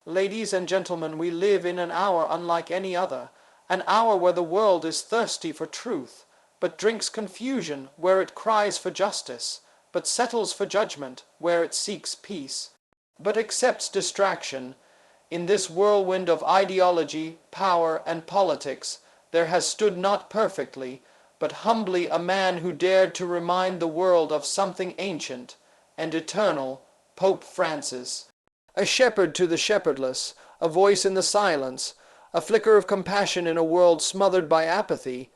Ladies and gentlemen, we live in an hour unlike any other, an hour where the world is thirsty for truth, but drinks confusion where it cries for justice, but settles for judgment where it seeks peace, but accepts distraction. In this whirlwind of ideology, power, and politics, there has stood not perfectly, but humbly a man who dared to remind the world of something ancient and eternal, Pope Francis. A shepherd to the shepherdless, a voice in the silence, a flicker of compassion in a world smothered by apathy.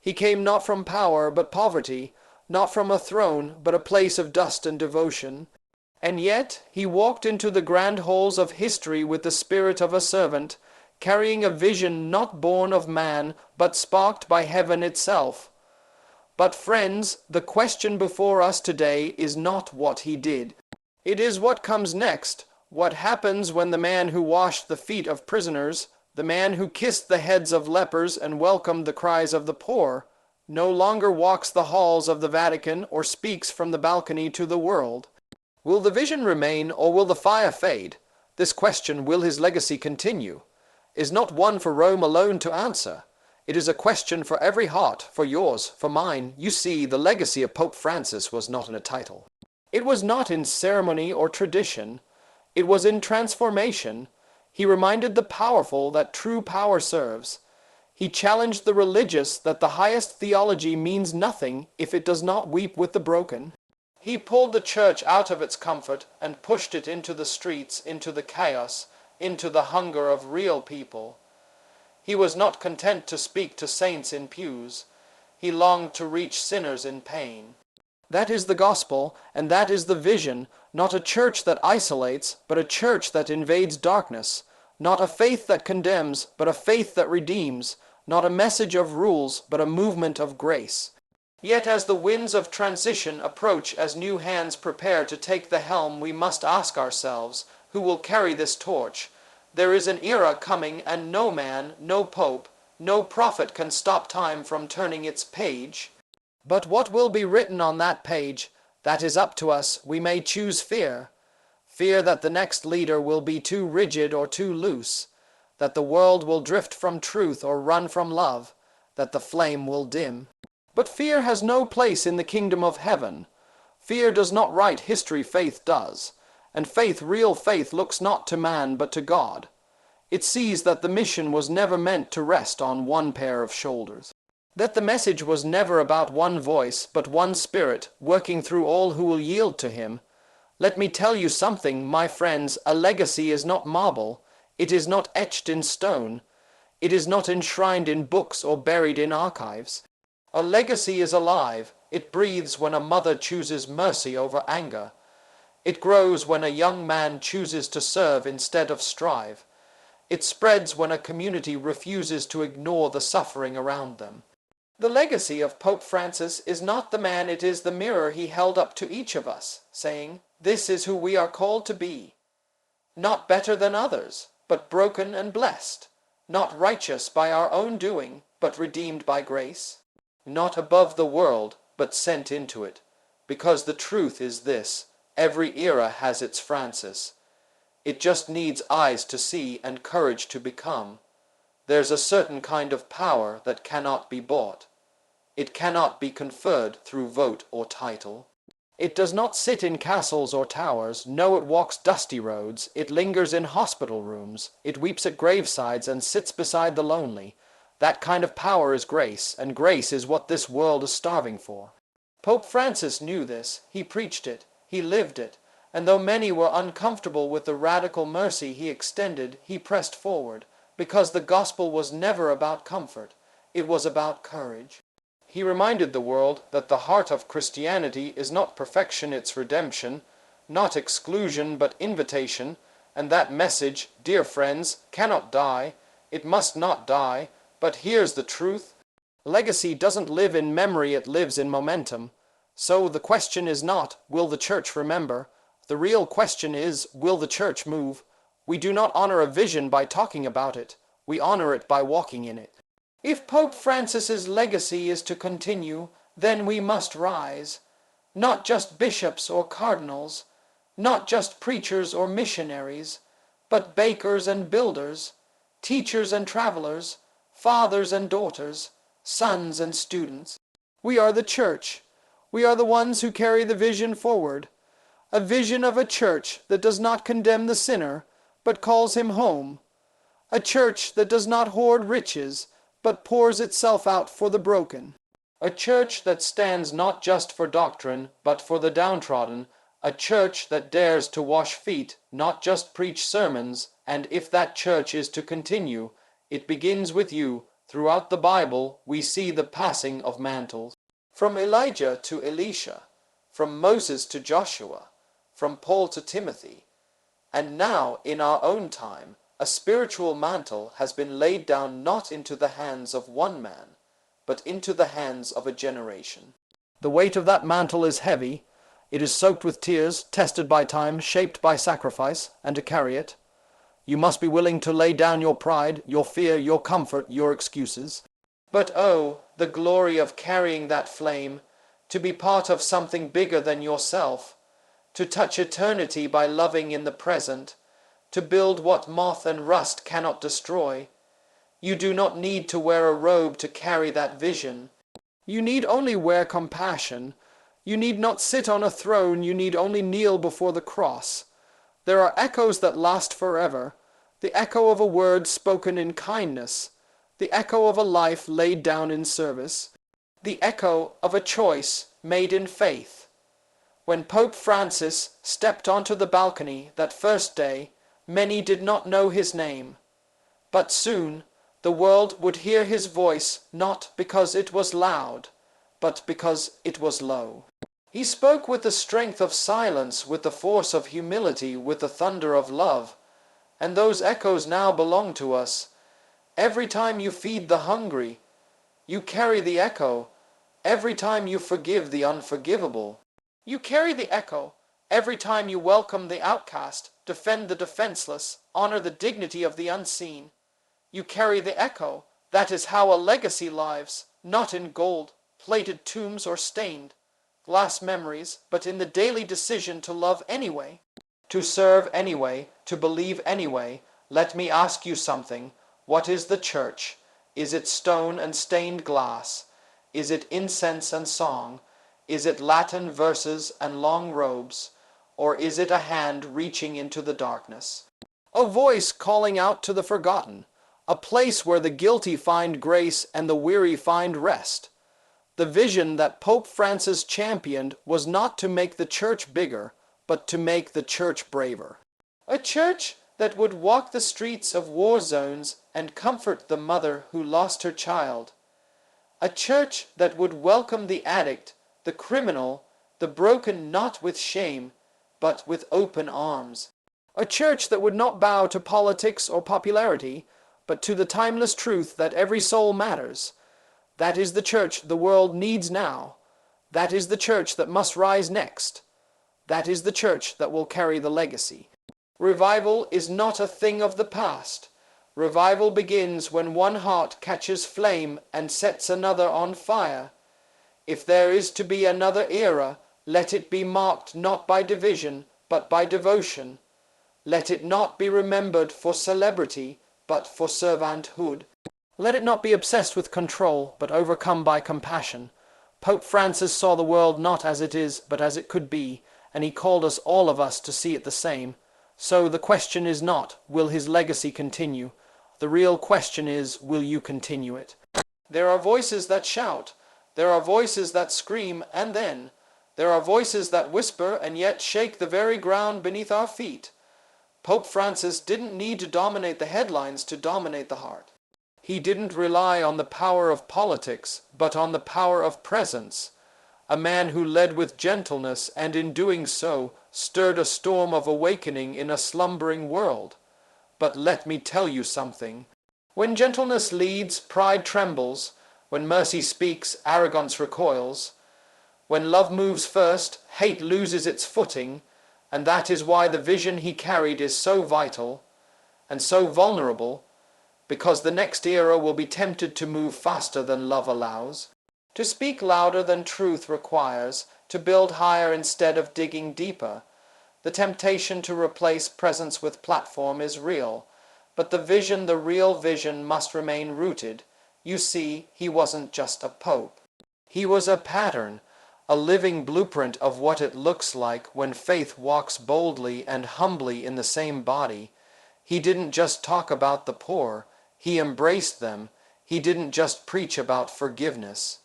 He came not from power but poverty, not from a throne but a place of dust and devotion. And yet he walked into the grand halls of history with the spirit of a servant, carrying a vision not born of man, but sparked by heaven itself. But friends, the question before us today is not what he did. It is what comes next, what happens when the man who washed the feet of prisoners, the man who kissed the heads of lepers and welcomed the cries of the poor, no longer walks the halls of the Vatican or speaks from the balcony to the world. Will the vision remain, or will the fire fade? This question, will his legacy continue, is not one for Rome alone to answer. It is a question for every heart, for yours, for mine. You see, the legacy of Pope Francis was not in a title. It was not in ceremony or tradition. It was in transformation. He reminded the powerful that true power serves. He challenged the religious that the highest theology means nothing if it does not weep with the broken. He pulled the church out of its comfort and pushed it into the streets, into the chaos, into the hunger of real people. He was not content to speak to saints in pews. He longed to reach sinners in pain. That is the gospel, and that is the vision, not a church that isolates, but a church that invades darkness, not a faith that condemns, but a faith that redeems, not a message of rules, but a movement of grace. Yet as the winds of transition approach, as new hands prepare to take the helm, we must ask ourselves, who will carry this torch? There is an era coming, and no man, no pope, no prophet can stop time from turning its page. But what will be written on that page? That is up to us. We may choose fear. Fear that the next leader will be too rigid or too loose, that the world will drift from truth or run from love, that the flame will dim. But fear has no place in the kingdom of heaven. Fear does not write history, faith does. And faith, real faith, looks not to man but to God. It sees that the mission was never meant to rest on one pair of shoulders. That the message was never about one voice, but one spirit, working through all who will yield to him. Let me tell you something, my friends, a legacy is not marble. It is not etched in stone. It is not enshrined in books or buried in archives. A legacy is alive. It breathes when a mother chooses mercy over anger. It grows when a young man chooses to serve instead of strive. It spreads when a community refuses to ignore the suffering around them. The legacy of Pope Francis is not the man, it is the mirror he held up to each of us, saying, "This is who we are called to be. Not better than others, but broken and blessed. Not righteous by our own doing, but redeemed by grace. Not above the world, but sent into it. Because the truth is this, every era has its Francis. It just needs eyes to see and courage to become. There's a certain kind of power that cannot be bought. It cannot be conferred through vote or title. It does not sit in castles or towers. No, it walks dusty roads. It lingers in hospital rooms. It weeps at gravesides and sits beside the lonely. That kind of power is grace, and grace is what this world is starving for. Pope Francis knew this. He preached it. He lived it. And though many were uncomfortable with the radical mercy he extended, he pressed forward, because the gospel was never about comfort. It was about courage. He reminded the world that the heart of Christianity is not perfection, it's redemption, not exclusion, but invitation, and that message, dear friends, cannot die. It must not die. But here's the truth. Legacy doesn't live in memory, it lives in momentum. So the question is not, will the church remember? The real question is, will the church move? We do not honor a vision by talking about it. We honor it by walking in it. If Pope Francis's legacy is to continue, then we must rise. Not just bishops or cardinals, not just preachers or missionaries, but bakers and builders, teachers and travelers, fathers and daughters, sons and students. We are the church. We are the ones who carry the vision forward. A vision of a church that does not condemn the sinner, but calls him home. A church that does not hoard riches, but pours itself out for the broken. A church that stands not just for doctrine, but for the downtrodden. A church that dares to wash feet, not just preach sermons, and if that church is to continue, it begins with you. Throughout the Bible, we see the passing of mantles. From Elijah to Elisha, from Moses to Joshua, from Paul to Timothy, and now, in our own time, a spiritual mantle has been laid down not into the hands of one man, but into the hands of a generation. The weight of that mantle is heavy. It is soaked with tears, tested by time, shaped by sacrifice, and to carry it, you must be willing to lay down your pride, your fear, your comfort, your excuses. But oh, the glory of carrying that flame, to be part of something bigger than yourself, to touch eternity by loving in the present, to build what moth and rust cannot destroy. You do not need to wear a robe to carry that vision. You need only wear compassion. You need not sit on a throne, you need only kneel before the cross. There are echoes that last forever, the echo of a word spoken in kindness, the echo of a life laid down in service, the echo of a choice made in faith. When Pope Francis stepped onto the balcony that first day, many did not know his name. But soon the world would hear his voice not because it was loud, but because it was low. He spoke with the strength of silence, with the force of humility, with the thunder of love. And those echoes now belong to us. Every time you feed the hungry, you carry the echo. Every time you forgive the unforgivable, you carry the echo. Every time you welcome the outcast, defend the defenseless, honor the dignity of the unseen, you carry the echo. That is how a legacy lives, not in gold-plated tombs or stained glass memories, but in the daily decision to love anyway, to serve anyway, to believe anyway. Let me ask you something. What is the church? Is it stone and stained glass? Is it incense and song? Is it Latin verses and long robes? Or is it a hand reaching into the darkness? A voice calling out to the forgotten, a place where the guilty find grace and the weary find rest. The vision that Pope Francis championed was not to make the church bigger, but to make the church braver. A church that would walk the streets of war zones and comfort the mother who lost her child. A church that would welcome the addict, the criminal, the broken not with shame, but with open arms. A church that would not bow to politics or popularity, but to the timeless truth that every soul matters. That is the church the world needs now. That is the church that must rise next. That is the church that will carry the legacy. Revival is not a thing of the past. Revival begins when one heart catches flame and sets another on fire. If there is to be another era, let it be marked not by division, but by devotion. Let it not be remembered for celebrity, but for servanthood. Let it not be obsessed with control, but overcome by compassion. Pope Francis saw the world not as it is, but as it could be, and he called us, all of us, to see it the same. So the question is not, will his legacy continue? The real question is, will you continue it? There are voices that shout. There are voices that scream, and then there are voices that whisper and yet shake the very ground beneath our feet. Pope Francis didn't need to dominate the headlines to dominate the heart. He didn't rely on the power of politics, but on the power of presence. A man who led with gentleness and in doing so stirred a storm of awakening in a slumbering world. But let me tell you something. When gentleness leads, pride trembles. When mercy speaks, arrogance recoils. When love moves first, hate loses its footing, and that is why the vision he carried is so vital and so vulnerable, because the next era will be tempted to move faster than love allows, to speak louder than truth requires, to build higher instead of digging deeper. The temptation to replace presence with platform is real, but the real vision must remain rooted. You see, he wasn't just a pope. He was a pattern, a living blueprint of what it looks like when faith walks boldly and humbly in the same body. He didn't just talk about the poor, he embraced them. He didn't just preach about forgiveness.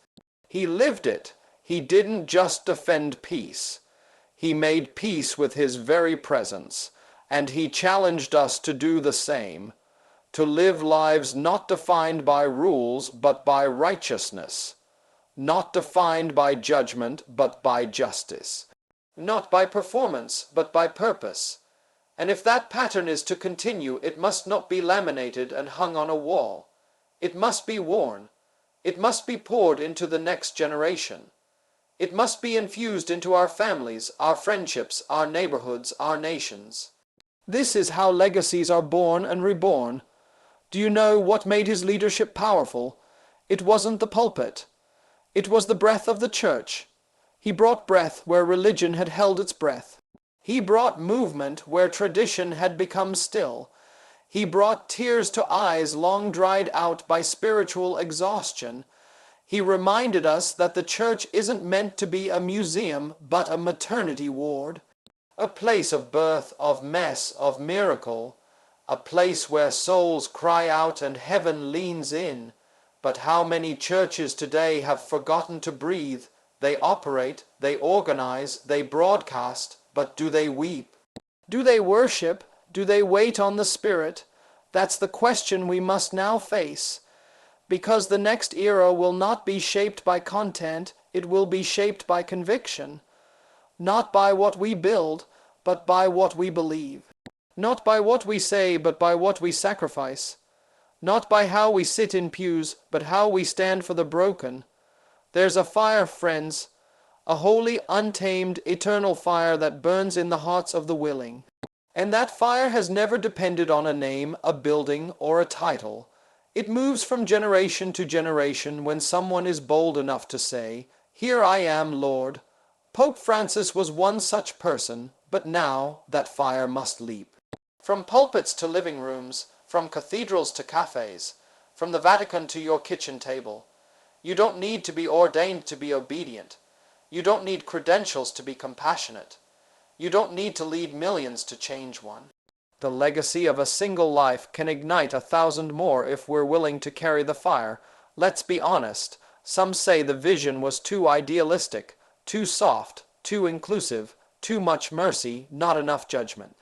He lived it. He didn't just defend peace. He made peace with his very presence, and he challenged us to do the same, to live lives not defined by rules but by righteousness, not defined by judgment but by justice, not by performance but by purpose. And if that pattern is to continue, it must not be laminated and hung on a wall. It must be worn. It must be poured into the next generation. It must be infused into our families, our friendships, our neighborhoods, our nations. This is how legacies are born and reborn. Do you know what made his leadership powerful? It wasn't the pulpit. It was the breath of the church. He brought breath where religion had held its breath. He brought movement where tradition had become still. He brought tears to eyes long dried out by spiritual exhaustion. He reminded us that the church isn't meant to be a museum, but a maternity ward, a place of birth, of mess, of miracle, a place where souls cry out and heaven leans in. But how many churches today have forgotten to breathe? They operate, they organize, they broadcast, but do they weep? Do they worship? Do they wait on the Spirit? That's the question we must now face. Because the next era will not be shaped by content, it will be shaped by conviction. Not by what we build, but by what we believe. Not by what we say, but by what we sacrifice. Not by how we sit in pews, but how we stand for the broken. There's a fire, friends, a holy, untamed, eternal fire that burns in the hearts of the willing. And that fire has never depended on a name, a building, or a title. It moves from generation to generation when someone is bold enough to say, "Here I am, Lord." Pope Francis was one such person, but now that fire must leap. From pulpits to living rooms, from cathedrals to cafes, from the Vatican to your kitchen table. You don't need to be ordained to be obedient. You don't need credentials to be compassionate. You don't need to lead millions to change one. The legacy of a single life can ignite 1,000 more if we're willing to carry the fire. Let's be honest. Some say the vision was too idealistic, too soft, too inclusive, too much mercy, not enough judgment.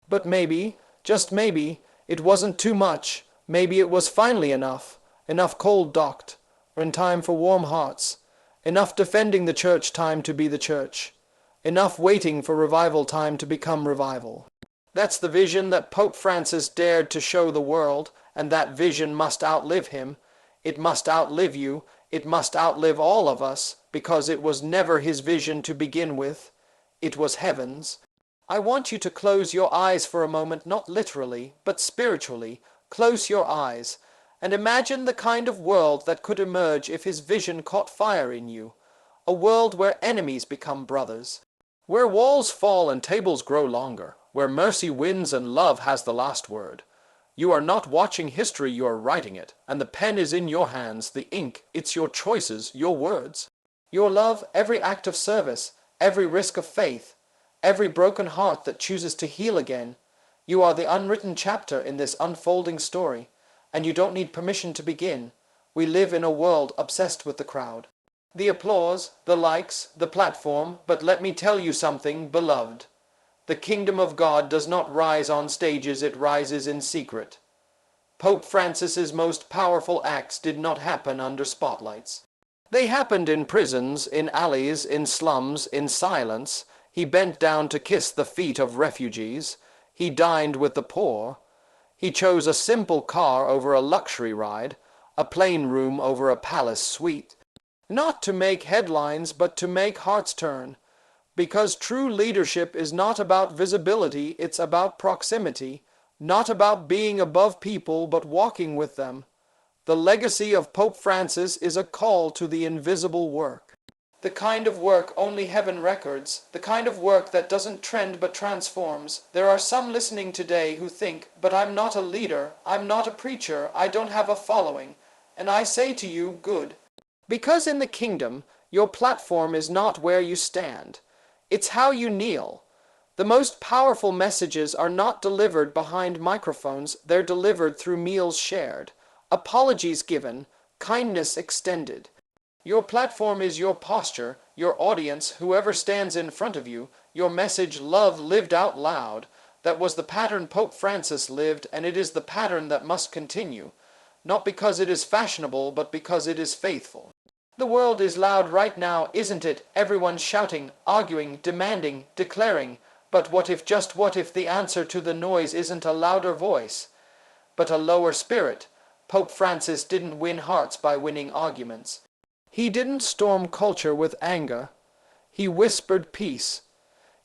But maybe, just maybe, it wasn't too much. Maybe it was finally enough. Enough cold docked, or in time for warm hearts. Enough defending the church time to be the church. Enough waiting for revival time to become revival. That's the vision that Pope Francis dared to show the world, and that vision must outlive him. It must outlive you. It must outlive all of us, because it was never his vision to begin with. It was heaven's. I want you to close your eyes for a moment, not literally, but spiritually. Close your eyes, and imagine the kind of world that could emerge if his vision caught fire in you. A world where enemies become brothers. Where walls fall and tables grow longer, where mercy wins and love has the last word. You are not watching history, you are writing it, and the pen is in your hands, the ink, it's your choices, your words. Your love, every act of service, every risk of faith, every broken heart that chooses to heal again. You are the unwritten chapter in this unfolding story, and you don't need permission to begin. We live in a world obsessed with the crowd. The applause, the likes, the platform, but let me tell you something, beloved. The kingdom of God does not rise on stages, it rises in secret. Pope Francis's most powerful acts did not happen under spotlights. They happened in prisons, in alleys, in slums, in silence. He bent down to kiss the feet of refugees. He dined with the poor. He chose a simple car over a luxury ride, a plain room over a palace suite. Not to make headlines, but to make hearts turn. Because true leadership is not about visibility, it's about proximity. Not about being above people, but walking with them. The legacy of Pope Francis is a call to the invisible work. The kind of work only heaven records, the kind of work that doesn't trend but transforms. There are some listening today who think, but I'm not a leader, I'm not a preacher, I don't have a following. And I say to you, good. Because in the kingdom, your platform is not where you stand. It's how you kneel. The most powerful messages are not delivered behind microphones, they're delivered through meals shared, apologies given, kindness extended. Your platform is your posture, your audience, whoever stands in front of you, your message, love lived out loud. That was the pattern Pope Francis lived, and it is the pattern that must continue. Not because it is fashionable, but because it is faithful. The world is loud right now, isn't it? Everyone shouting, arguing, demanding, declaring. But what if, just what if, the answer to the noise isn't a louder voice, but a lower spirit? Pope Francis didn't win hearts by winning arguments. He didn't storm culture with anger. He whispered peace.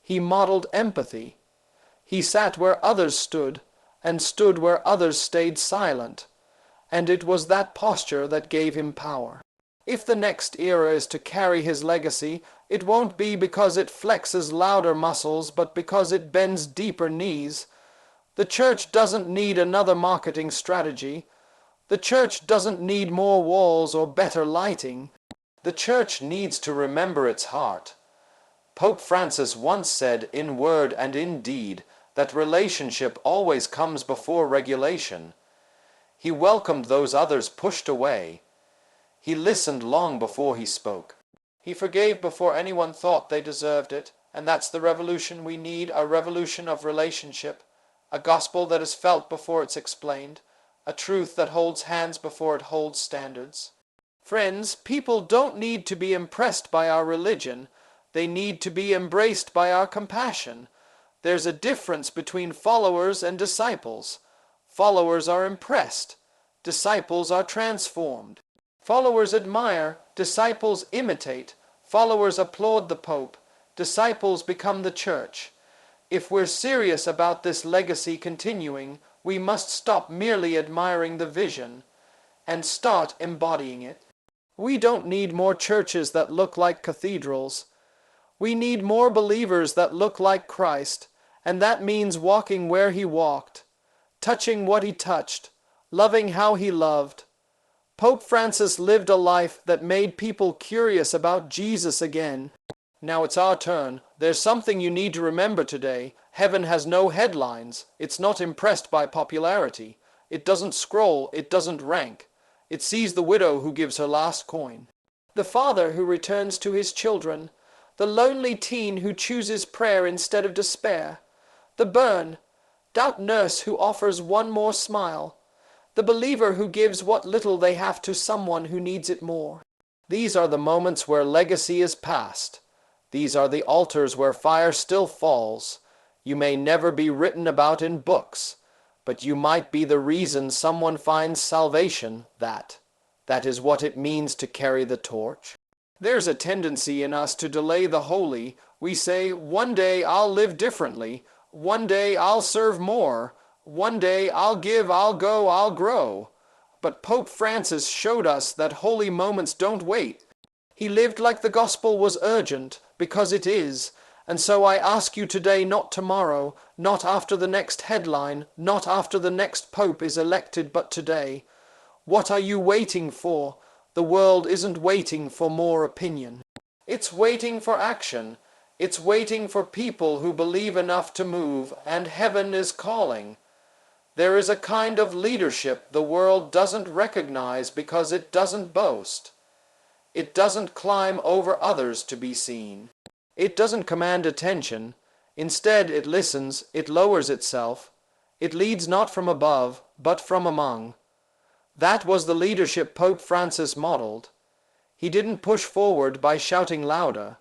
He modeled empathy. He sat where others stood, and stood where others stayed silent. And it was that posture that gave him power. If the next era is to carry his legacy, it won't be because it flexes louder muscles, but because it bends deeper knees. The church doesn't need another marketing strategy. The church doesn't need more walls or better lighting. The church needs to remember its heart. Pope Francis once said, in word and in deed, that relationship always comes before regulation. He welcomed those others pushed away. He listened long before he spoke. He forgave before anyone thought they deserved it, and that's the revolution we need, a revolution of relationship, a gospel that is felt before it's explained, a truth that holds hands before it holds standards. Friends, people don't need to be impressed by our religion. They need to be embraced by our compassion. There's a difference between followers and disciples. Followers are impressed. Disciples are transformed. Followers admire. Disciples imitate. Followers applaud the Pope. Disciples become the church. If we're serious about this legacy continuing, we must stop merely admiring the vision and start embodying it. We don't need more churches that look like cathedrals. We need more believers that look like Christ, and that means walking where he walked, touching what he touched, loving how he loved. Pope Francis lived a life that made people curious about Jesus again. Now it's our turn. There's something you need to remember today. Heaven has no headlines. It's not impressed by popularity. It doesn't scroll. It doesn't rank. It sees the widow who gives her last coin, the father who returns to his children, the lonely teen who chooses prayer instead of despair, the doubt nurse who offers one more smile, the believer who gives what little they have to someone who needs it more. These are the moments where legacy is passed. These are the altars where fire still falls. You may never be written about in books, but you might be the reason someone finds salvation. That is what it means to carry the torch. There's a tendency in us to delay the holy. We say, one day I'll live differently. One day I'll serve more. One day I'll give, I'll go, I'll grow. But Pope Francis showed us that holy moments don't wait. He lived like the gospel was urgent, because it is. And so I ask you today, not tomorrow, not after the next headline, not after the next pope is elected, but today. What are you waiting for? The world isn't waiting for more opinion. It's waiting for action. It's waiting for people who believe enough to move, and heaven is calling. There is a kind of leadership the world doesn't recognize because it doesn't boast. It doesn't climb over others to be seen. It doesn't command attention. Instead, it listens, it lowers itself. It leads not from above, but from among. That was the leadership Pope Francis modeled. He didn't push forward by shouting louder.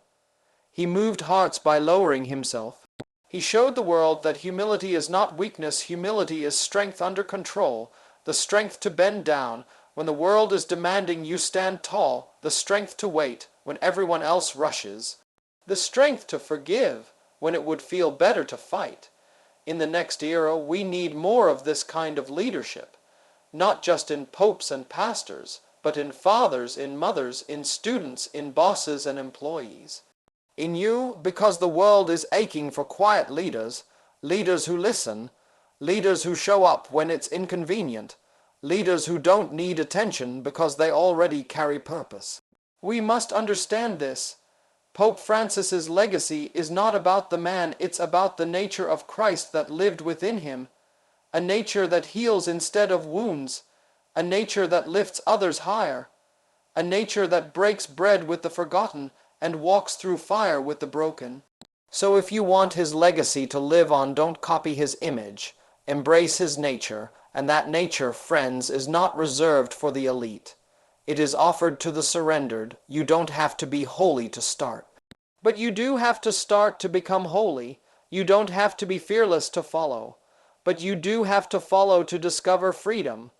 He moved hearts by lowering himself. He showed the world that humility is not weakness, humility is strength under control, the strength to bend down. When the world is demanding you stand tall, the strength to wait when everyone else rushes. The strength to forgive when it would feel better to fight. In the next era, we need more of this kind of leadership, not just in popes and pastors, but in fathers, in mothers, in students, in bosses and employees. In you, because the world is aching for quiet leaders, leaders who listen, leaders who show up when it's inconvenient, leaders who don't need attention because they already carry purpose. We must understand this. Pope Francis's legacy is not about the man, it's about the nature of Christ that lived within him, a nature that heals instead of wounds, a nature that lifts others higher, a nature that breaks bread with the forgotten and walks through fire with the broken. So if you want his legacy to live on, don't copy his image. Embrace his nature, and that nature, friends, is not reserved for the elite. It is offered to the surrendered. You don't have to be holy to start. But you do have to start to become holy. You don't have to be fearless to follow. But you do have to follow to discover freedom.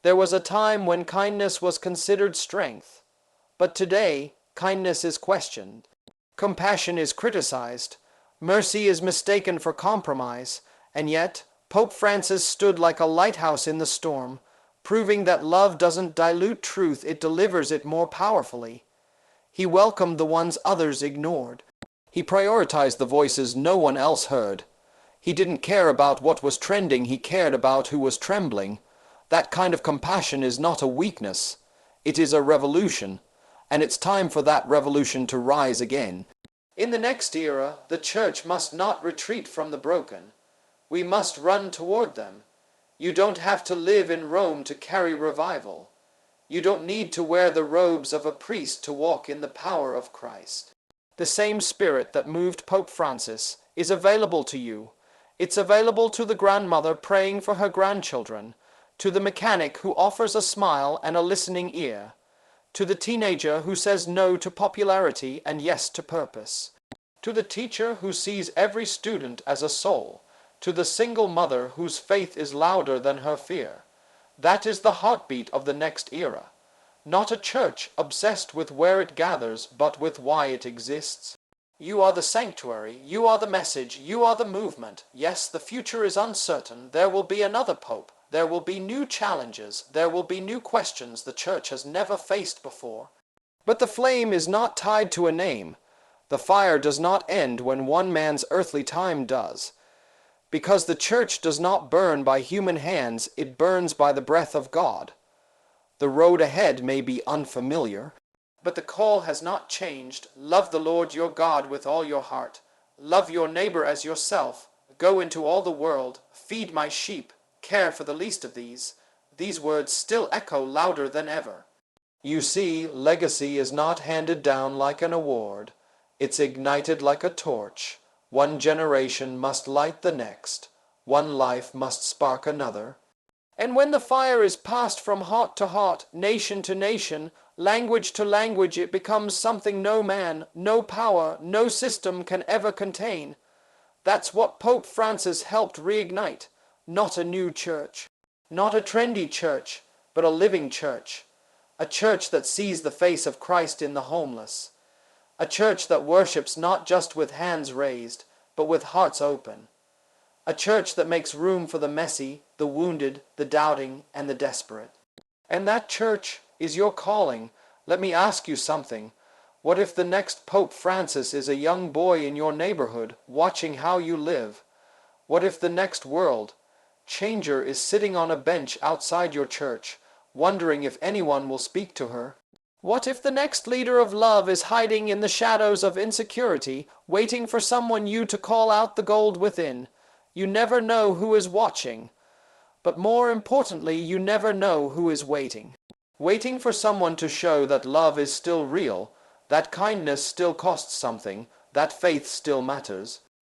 There was a time when kindness was considered strength. But today, kindness is questioned. Compassion is criticized. Mercy is mistaken for compromise. And yet, Pope Francis stood like a lighthouse in the storm, proving that love doesn't dilute truth, it delivers it more powerfully. He welcomed the ones others ignored. He prioritized the voices no one else heard. He didn't care about what was trending, he cared about who was trembling. That kind of compassion is not a weakness. It is a revolution, and it's time for that revolution to rise again. In the next era, the Church must not retreat from the broken. We must run toward them. You don't have to live in Rome to carry revival. You don't need to wear the robes of a priest to walk in the power of Christ. The same spirit that moved Pope Francis is available to you. It's available to the grandmother praying for her grandchildren, to the mechanic who offers a smile and a listening ear, to the teenager who says no to popularity and yes to purpose, to the teacher who sees every student as a soul, to the single mother whose faith is louder than her fear. That is the heartbeat of the next era. Not a church obsessed with where it gathers, but with why it exists. You are the sanctuary, you are the message, you are the movement. Yes, the future is uncertain. There will be another pope. There will be new challenges. There will be new questions the church has never faced before. But the flame is not tied to a name. The fire does not end when one man's earthly time does. Because the church does not burn by human hands, it burns by the breath of God. The road ahead may be unfamiliar, but the call has not changed. Love the Lord your God with all your heart. Love your neighbor as yourself. Go into all the world. Feed my sheep. Care for the least of these. These words still echo louder than ever. You see, legacy is not handed down like an award. It's ignited like a torch. One generation must light the next. One life must spark another. And when the fire is passed from heart to heart, nation to nation, language to language, it becomes something no man, no power, no system can ever contain. That's what Pope Francis helped reignite. Not a new church. Not a trendy church, but a living church. A church that sees the face of Christ in the homeless. A church that worships not just with hands raised, but with hearts open. A church that makes room for the messy, the wounded, the doubting, and the desperate. And that church is your calling. Let me ask you something. What if the next Pope Francis is a young boy in your neighborhood, watching how you live? What if the next world changer is sitting on a bench outside your church, wondering if anyone will speak to her? What if the next leader of love is hiding in the shadows of insecurity, waiting for someone new to call out the gold within? You never know who is watching. But more importantly, you never know who is waiting. Waiting for someone to show that love is still real, that kindness still costs something, that faith still matters.